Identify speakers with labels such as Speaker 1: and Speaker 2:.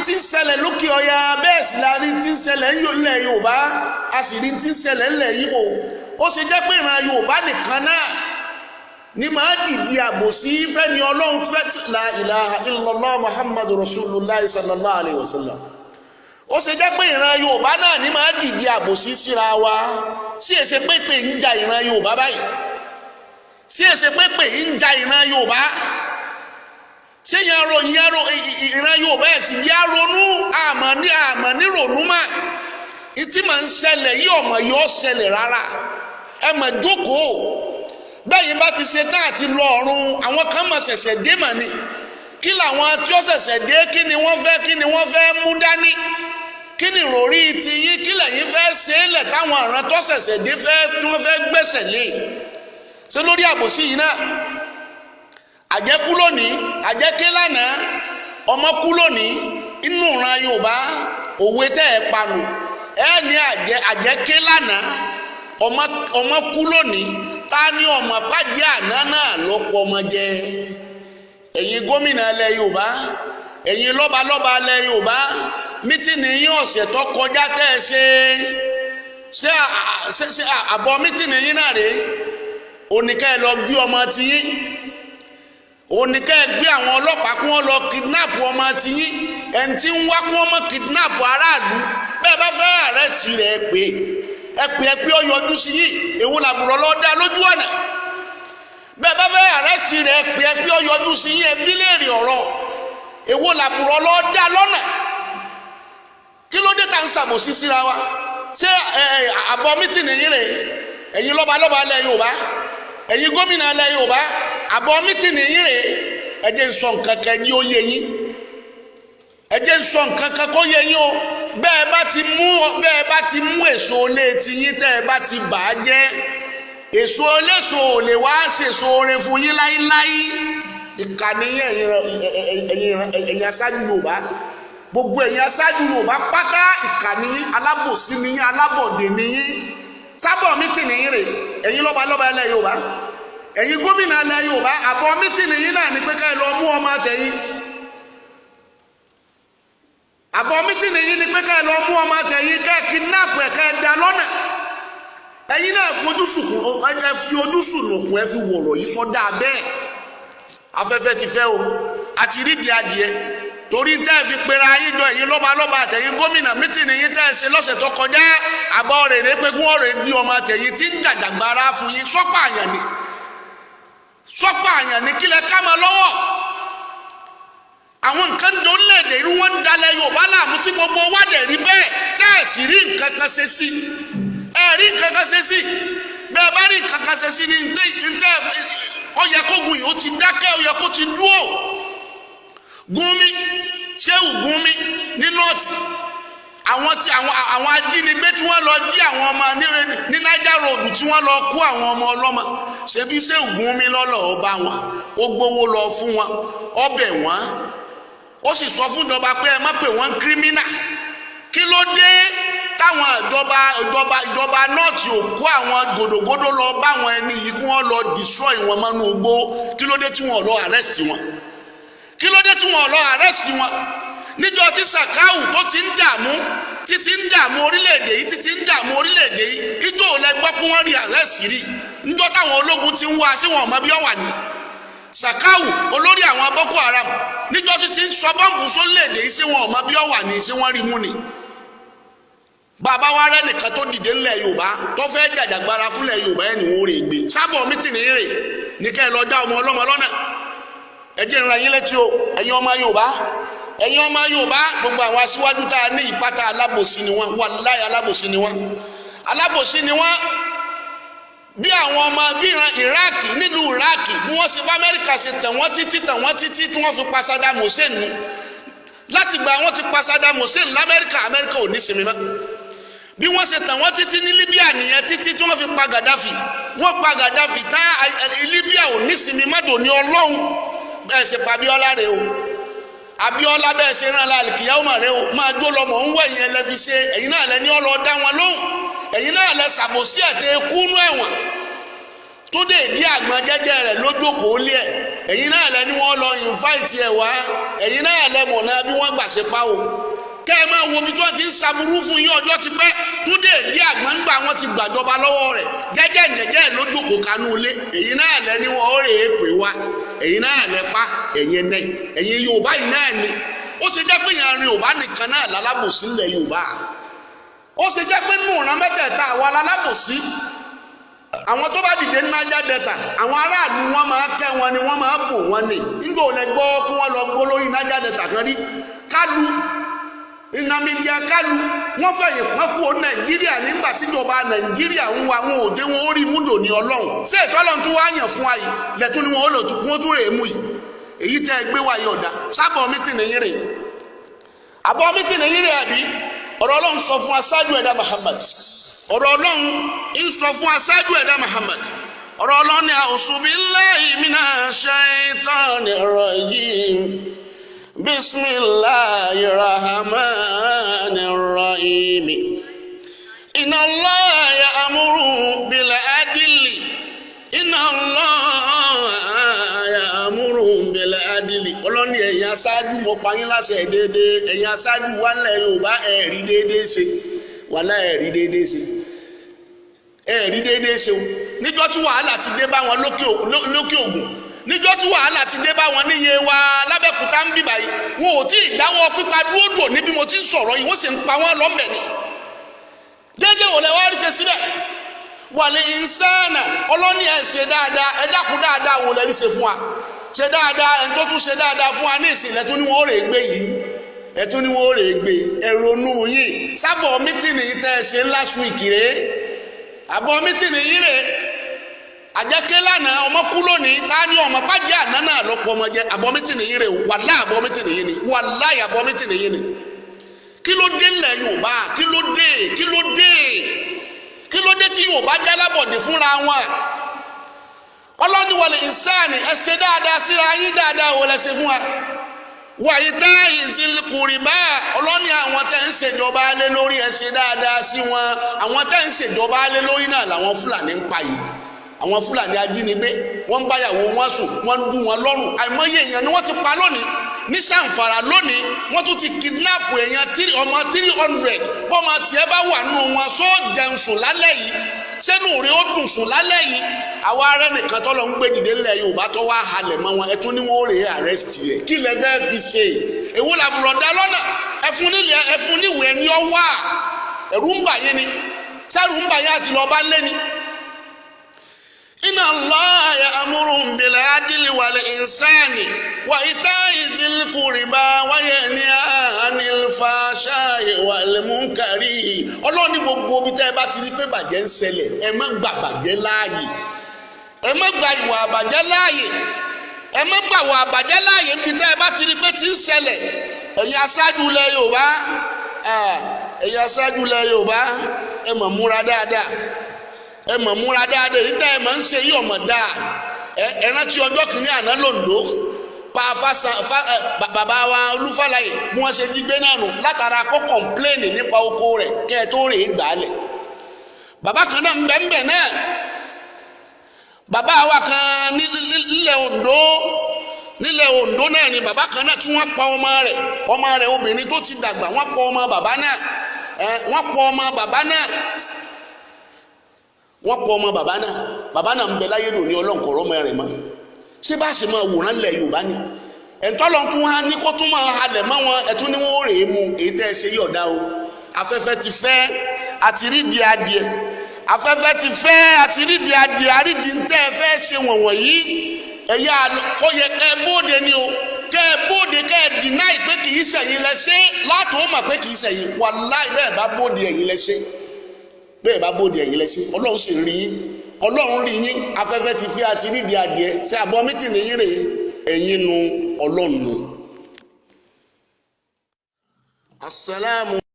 Speaker 1: tí ń ṣẹlẹ̀ lókè ọya bẹ́ẹ̀ sì la rí tí ń ṣẹlẹ̀ ńlẹ̀ Yorùbá a sì rí tí ń ṣẹlẹ̀ ńlẹ̀ Ìgbò ó ṣe jẹ́ pé ìran Yorùbá nìkan náà ní máa dìdí àbòsí fẹ́ni Ọlọ́run fẹ́ la ilaha illallah Muhammadu Rasulullah sallallahu alayhi wa sallam ó ṣe jẹ́ pé ìran Yorùbá náà ní máa dìdí àbòsí síra wa sí èsè pépè ń ja ìran Yorùbá báyìí sí èsè pépè ń ja ìran Yorùbá ṣé ìran Yorùbá ẹ̀ sì yá ronú àmọ́ ní ronú mà ìtì máa ń ṣẹlẹ̀ yìí ọmọ yóò ṣẹlẹ̀ rárá ẹ mà jókòó bẹ́ẹ̀ bá ti ṣe tán àti lọ ọ̀run àwọn kan mà ṣẹ̀ṣẹ̀ dé mà ní kí làwọn tí ó ṣẹ̀ṣẹ̀ dé kí ni wọ́n fẹ́ mú dání kí ni ìròrí ti yín kí lẹ́yìn fẹ́ ṣe é lẹ̀ táwọn àrùn tó ṣẹ̀ṣẹ̀ dé tí wọ́n fẹ́ gbẹ̀sẹ̀ lé ṣé lórí àbòsí yìí náà àjẹkú lónìí àjẹké lánàá ọmọ kú lónìí inú ìran Yorùbá òwe tẹ́ ẹ panu ẹ ní àjẹké lánàá ọmọ kú lónìí ta ni ọmọ pàjẹ́ àná náà ló pọ̀ ọmọ jẹ ẹ̀yin gómìnà ilẹ̀ Yorùbá ẹ̀yin lọ́balọ́ba ilẹ̀ Yorùbá mítìnì yín ọ̀sẹ̀ tó kọjá tẹ́ ẹ ṣe àbọ̀ mítìnì yín náà rèé oníkẹ́ ẹ lọ gbé ọmọ tiyín oníkẹ́ ẹ gbé àwọn ọlọ́pàá kí wọ́n lọ kidnap ọmọ tiyín ẹni tí ń wá kí wọ́n mọ̀ kidnap aráàlú bẹ́ẹ̀ bá fẹ́ àrẹ́sì rẹ̀ pé ó yọjú sí yín èwo làbùrọ̀ lọ́ọ́ dá lójú ọ̀nà bẹ́ẹ̀ bá fẹ́ àrẹ́sì rẹ̀ pé ó yọjú sí yín ẹbí léèrè ọ̀rọ̀ èwo làbùrọ̀ lọ́ọ́ dá lọ́nà kí ló dé tá à ń ṣàbòsí síra wa ṣé àbọ̀ mítìnì yín rèé ẹ̀yin lọ́balọ́ba ilẹ̀ Yorùbá ẹ̀yin gómìnà ilẹ̀ Yorùbá àbọ̀ mítìnì yín rèé ẹ jẹ́ n sọ nǹkan kan ní ó yé yín ẹ jẹ́ n sọ nǹkan kan kó yé yín o bẹ́ẹ̀ bá ti mú èso olé ti yín tẹ́ ẹ bá ti bà á jẹ́ èso eléso ò lè wá ṣèso orin fún yín láíláí ìkànnì ẹ̀yin aṣáájú Yorùbá gbogbo ẹ̀yin aṣáájú Yorùbá pátá ìkànnì alábòsí ni yín alábọ̀dé ni yín sábọ̀ mítìnì yín rè ẹ̀yin lọ́balọ́ba ilẹ̀ Yorùbá ẹ̀yin gómìnà ilẹ̀ Yorùbá àbọ̀ mítìnì yín náà ni pé ká ẹ lọ mú ọmọ àtẹ̀yìn àbọ̀ mítìnì yín ni pé ká ẹ lọ mú ọmọ àtẹ̀yìn ká ẹ kidnap ẹ̀ ká ẹ dá lọ́nà ẹ̀yin náà fi ojú sùnùkùn ẹ fi wọ̀rọ̀ yìí sọ́dá bẹ́ẹ̀ afẹ́fẹ́ ti fẹ́ o àti rídìí adìẹ torí tẹ́ ẹ fi pera yín jọ ẹ̀yin lọ́balọ́ba àtẹ̀yìn gómìnà mítìnì yín tẹ́ ẹ ṣe lọ́sẹ̀ tó kọjá àbọ̀ rẹ̀ ní pé kí wọ́n rè bí ọmọ àtẹ̀yìn tí ń jàjàgbara fún yín sọ́pà àyàn ni kílẹ̀ ká máa lọ́wọ́ àwọn nǹkan lórílẹ̀‐èdè irú wọn ń dalẹ̀ Yorùbá láàmú tí gbogbo wa dẹ̀ rí bẹ́ẹ̀ tẹ́ ẹ̀ sì rí nǹkan kan ṣe sí rí nǹkan kan ṣe sí bẹ́ẹ̀ bá rí nǹkan kan ṣe sí ní ntẹ́ ó yẹ kó gun yìí ó ti dákẹ́ ó yẹ kó ti dúró Gumi Shehu Gumi ní nọ́ọ̀tì àwọn ajínigbé tí wọ́n lọ jí àwọn ọmọ ní Niger Road tí wọ́n lọ kó àwọn ọmọ ọlọ́mọ ṣebí Shehu Gumi lọ́lọ́ ọba wọn ó gbowó lọ fún wọn ọbẹ̀ wọn ó sì sọ fún ìjọba pé ẹ má pè wọ́n kírímínà kí ló dé táwọn ìjọba nọ́ọ̀tì ò kó àwọn gòdògòdò lọ bá àwọn ẹni yìí kí wọ́n lọ destroy wọn mọ́nú igbó kí ló dé tí wọ́n lọ arrest wọn kí ló dé tí wọ́n lọ arrest wọn níjọ́ tí Sakau tó ti ń dààmú orílẹ̀-èdè yìí títí ń dààmú orílẹ̀-èdè yìí ijó lẹ gbọ́ pé wọ́n rí arrest rí níjọ́ táwọn ológun ti ń wá sí wọn ọmọ bí wọ́n wà ní Sakau olórí àwọn Boko Haram níjọ́ títí ń sọ bọ́ǹbù sórílẹ̀-èdè yìí sí wọn ọmọ bí wọ́n wà ní sí wọ́n rí mú ni bàbá wa rẹ nìkan tó dìde ńlẹ̀ Yorùbá tó fẹ́ jàjàgbara fúnlẹ̀ Yorùbá ẹ̀ ní wọ́n rè gbé sábọ̀ mítìnì rè ní kẹ́ ẹ lọ dá ọmọ ọlọ́mọ lọ́nà ẹ jẹ́ ìran yín létí o ẹ̀yin ọmọ Yorùbá gbogbo àwọn aṣíwájú tá a ní ìpátá alábòsí ni wọ́n wàláhì alábòsí ni wọ́n bí àwọn ọmọ bí ìran Iraq nílùú Iraq bí wọ́n ṣe bá Amẹ́ríkà ṣe tàn wọ́n títí tí wọ́n fi pa Saddam Hussein nù láti gba wọ́n ti pa Saddam Hussein lamẹ́ríkà Amẹ́ríkà ò ní sinmi mọ́ bí wọ́n ṣe tàn wọ́n títí ní Libya nìyẹn títí tí wọ́n fi pa Gaddafi wọ́n pa Gaddafi tá Libya ò ní sinmi mọ́tò ní Ọlọ́run bẹ́ẹ̀ ṣe pa Abíọ́lá rẹ o Abíọ́lá bẹ́ẹ̀ ṣe rán alálìkìyàwó rẹ o máa jó lọmọ ń wọ ìyẹn lẹ fi ṣe ẹ̀yin náà lẹ ní ọlọ dá wọn lóhùn ẹ̀yin náà lẹ ṣàbòsí ẹ̀tẹ̀ kúnú ẹ̀wọ̀n tó dé ìdí àgbọn jẹ́jẹ́ rẹ̀ lójókòó lé ẹ̀ ẹ̀yin náà lẹ ní wọ́n lọ invite ẹ̀ wá ẹ̀yin náà lẹ mọ̀ náà bí wọ́n gbà ṣe pa o kẹ́ ẹ máa wo bí tí wọ́n ti ń ṣaburú fún yín ọjọ́ ti pẹ́ tó dé ìdí àgbọn ńgbà wọ́n ti gbàjọba lọ́wọ́ rẹ̀ jẹ́jẹ́ lójókòó kanú ilé ẹ̀yin náà lẹ ní wọ́n ó rè é pè wá ẹ̀yin náà lẹ pa ẹ̀yin Yorùbá yìí náà ni ó ṣe jẹ́ pé ìyẹn Yorùbá nìkan náà lálábòsí ńlẹ̀ Yorùbá ó ṣe jẹ́ pé nínú ìran mẹ́tẹ̀ẹ̀ta àwa lálábòsí àwọn tó bá dìde ní Niger Delta àwọn aráàlú wọn máa kẹ́ wọn ni wọ́n máa bò wọn ni nígbà ò lẹ gbọ́ kí wọ́n lọ gbó lórí Niger Delta kan rí Kálù Nnamdi Kálù wọ́n fẹ̀yìn pọ́n kú Nàìjíríà nígbà tíjọba Nàìjíríà ń wa wọn òde wọn ó rí múdò ní Ọlọ́run ṣé ìtọ́lọ́run tún wá yàn fún wa yìí lẹ́tún ni wọ́n tún rè é mú yìí èyí tẹ́ ẹ gbé wa yìí ọ̀dà sábọ̀ mítìnì yín rè àbọ̀ mítìnì yín rè àbí ọ̀rọ̀ Ọlọ́run sọ fún aṣáájú ẹ̀dá Muhammad ọ̀rọ̀ Ọlọ́run ń sọ fún aṣáájú ẹ̀dá Muhammad ọ̀rọ̀ Ọlọ́run ni a'udhu billahi minash shaitanir rajim bismillahir rahmanir rahim inna Allaha ya'muru bil adli inna Allaha ya'muru bil adli Ọlọ́run ni ẹ̀yin aṣáájú mo pa yín láṣẹ déédéé ẹ̀yin aṣáájú wa nílẹ̀ Yorùbá ẹ̀rí déédéé ṣe wàlá ẹ̀rí déédéé ṣe ẹ̀rí déédéé ṣe o níjọ́ tí wàhálà ti dé bá wọn lókè Ògùn níjọ́ tí wàhálà ti dé bá wọn níye wa lábẹ́kúta ń bíbá yìí wọn ò tí ì dáwọ́ pípa dúró dò níbi mo ti ń sọ̀rọ̀ yìí wọ́n sì ń pa wọ́n lọ́mọ̀ẹ́ ni déédéé wò lẹ wá rí ṣe síbẹ̀ wàlẹ̀ ìnsánà ọlọ́ni ẹ̀ ṣe dáadáa ẹ dákun dáadáa wò lẹ́rí ṣe fún wa ṣe dáadáa ẹ̀ tó tún ṣe dáadáa fún wa ní ìsìnlẹ̀ tó ní wọ́n rè é gbé yìí ẹ̀ tó ní wọ́n rè é gbé ẹ̀ ronú yìí sábọ̀ mítìnì yìí tẹ́ ẹ ṣe last week rèé àbọ̀ mítìnì yìí rèé àjẹkẹ́ lánàá ọmọ kú lónìí tá a ní ọmọ bàjẹ́ àná náà ló pọ̀ ọmọ jẹ àbọ̀ mítìnì yìí rèé wàlá àbọ̀ mítìnì yìí ni wàlá àbọ̀ mítìnì yìí ni kí ló dé ńlẹ̀ Yorùbá kí ló dé tí Yorùbá jálábọ̀dé fúnra wọn ọlọ́ni wọlé ìsáàní ẹ ṣe dáadáa síra yín dáadáa wọlé ṣe fún wa wàyí tá ìzìlkùrìbá ọlọ́ni àwọn tẹ́ ń ṣèjọba lé lórí ẹ ṣe dáadáa sí wọn àwọn tẹ́ ń ṣèjọba lé lórí náà làwọn Fúlàní ń pa yìí àwọn Fúlàní ajínigbé wọ́n ń báyàwó wọn sùn wọ́n ń dún wọn lọ́rùn àìmọye èèyàn ni wọ́n ti pa lónìí ní Sàǹfàrà lónìí wọ́n tún ti kidnap èèyàn ọmọ 300 bọ́mọ tiẹ̀ bá wà nínú wọn sọ jẹun sùn lálẹ́ yìí sẹ́nu rẹ̀ ó dùn sùn lálẹ́ yìí àwa arẹ nìkan tọ́lọ́ ń gbé dìde ńlẹ̀ Yorùbá tó wá halẹ̀ mọ́ wọn ẹtún ní wọ́n rèé arrest rẹ̀ kí lẹ fẹ́ fi ṣe èwo làbùrọ̀ dá lọ́nà ẹfun níwèé ẹni ọwọ́ ẹ̀rú ń bà yín ni sẹ́rù ń bà yín àti lọ́ọ́ bá lé ni. Inna Allaha ya'muru bil adli wal ihsani wa ita'i dhil qurba wa yanha 'anil fahsha'i wal munkari. Ọlọ́run ní gbogbo bí tẹ́ bá ti rí pé bàjẹ́ ń ṣẹlẹ̀ ẹ má gba bàjẹ́ láàyè ẹ má gba ìwà àbàjẹ́ láàyè ẹ má gba ìwà àbàjẹ́ láàyè bí tẹ́ bá ti rí pé ti ń ṣẹlẹ̀ ẹ̀yin aṣáájú ilẹ̀ Yorùbá ẹ mọ̀ múra dáadáa ẹ mọ̀ múra dáadáa èyí tẹ́ ẹ mọ̀ ń ṣe yí ọmọ dáa ẹ rántí ọjọ́ kìíní àná lòǹdó bàbá wa Olúfàlàyé bí wọ́n ṣe jí gbé náà nù látara kó kọ̀ǹpléènì nípa oko rẹ̀ kẹ́ ẹ tó rè é gbà á lẹ̀ bàbá kan náà ń bẹ̀ náà bàbá wa kan nílẹ̀ Oǹdó náà ni bàbá kan náà tí wọ́n pa ọmọ rẹ̀ obìnrin tó ti dàgbà wọ́n pa ọmọ bàbá náà bàbá náà ń bẹ láyé lónìí ọlọ́nkọ̀ọ́rọ́ mọ́ rẹ̀ mọ́ ṣé bá ṣe máa wòran lẹ̀ Yorùbá ni ẹ̀ńtọ́lọ́ tún wá ní kó tún máa halẹ̀ mọ́ wọn ẹ̀tún ní wọ́n rèé mu èyí tẹ́ ẹ ṣe yọ̀dá o afẹ́fẹ́ ti fẹ́ àti rídìí adìẹ afẹ́fẹ́ ti fẹ́ àti rídìí adìẹ àrídìí ń tẹ́ ẹ fẹ́ ṣe wọ̀nwọ̀n yìí ẹ̀yà kó yẹ kẹ́ ẹ bóde ni o kẹ́ ẹ bóde kẹ́ ẹ dìnáì pé kì í ṣẹ̀yìn lẹ ṣe látòó mà pé kì í ṣẹ̀yìn wàláì bẹ́ẹ̀ bá bóde ẹ̀yìn lẹ ṣe bẹ́ẹ̀ bá bóde ẹ̀yìn lẹ ṣe Ọlọ́run sì rí yín Ọlọ́run rí yín afẹ́fẹ́ ti fẹ́ àti rídìí adìẹ ṣe àbọ̀ mítìnì yín rèé ẹ̀yin nu Ọlọ́run nu. Assalamu